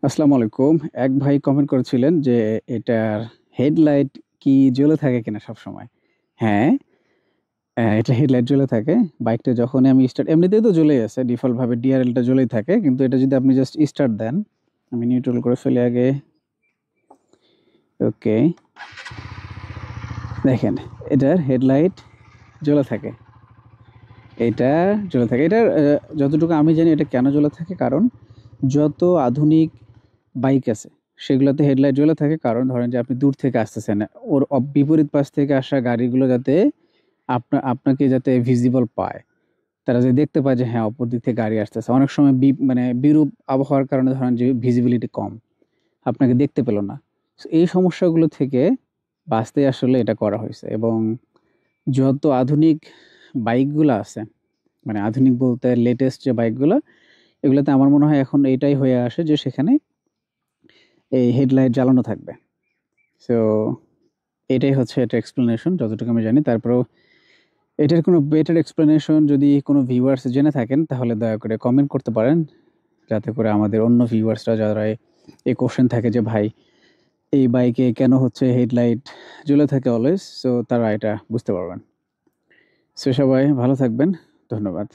আসসালামু আলাইকুম। এক ভাই কমেন্ট করেছিলেন যে এটার হেডলাইট কি জ্বলে থাকে কিনা সবসময়? হ্যাঁ, এটা হেডলাইট জ্বলে থাকে। বাইকটা যখনই আমি এমনিতেই তো জ্বলেই আছে। ডিফল্ট ভাবে ডিআরএল টা জ্বলেই থাকে। কিন্তু এটা যদি আপনি জাস্ট স্টার্ট দেন, আমি নিউট্রাল করে ফেলি আগে। ওকে, দেখেন এটার হেডলাইট জ্বলে থাকে। এটা জ্বলে থাকে। এটার যতটুকু আমি জানি এটা কেন জ্বলে থাকে কারণ যত আধুনিক বাইক আছে সেগুলোতে হেডলাইট জ্বলে থাকে কারণ ধরেন যে আপনি দূর থেকে আসতেছেন ওর বিপরীত পাশ থেকে আসা গাড়িগুলো যাতে আপনাকে যাতে ভিজিবল পায়, তারা যে দেখতে পায় যে হ্যাঁ অপর দিক থেকে গাড়ি আসতেছে। অনেক সময় মানে বিরূপ আবহাওয়ার কারণে ধরেন যে ভিজিবিলিটি কম, আপনাকে দেখতে পেল না। So, এই সমস্যাগুলো থেকে বাঁচতে আসলে এটা করা হয়েছে। এবং যত আধুনিক বাইকগুলো আছে, মানে আধুনিক বলতে লেটেস্ট যে বাইকগুলো, এগুলোতে আমার মনে হয় এখন এটাই হয়ে আসে যে সেখানে এই হেডলাইট জ্বালানো থাকবে। সো এটাই হচ্ছে এটার এক্সপ্লেনেশন যতটুকু আমি জানি। তারপরেও এটার কোনো বেটার এক্সপ্লেনেশন যদি কোনো ভিউয়ার্স জেনে থাকেন তাহলে দয়া করে কমেন্ট করতে পারেন, যাতে করে আমাদের অন্য ভিউয়ার্সরা যারা এই কোশ্চেন থাকে যে ভাই এই বাইকে কেন হচ্ছে হেডলাইট জ্বলে থাকে অলওয়েজ, সো তারা এটা বুঝতে পারবেন। সো সবাই ভালো থাকবেন। ধন্যবাদ।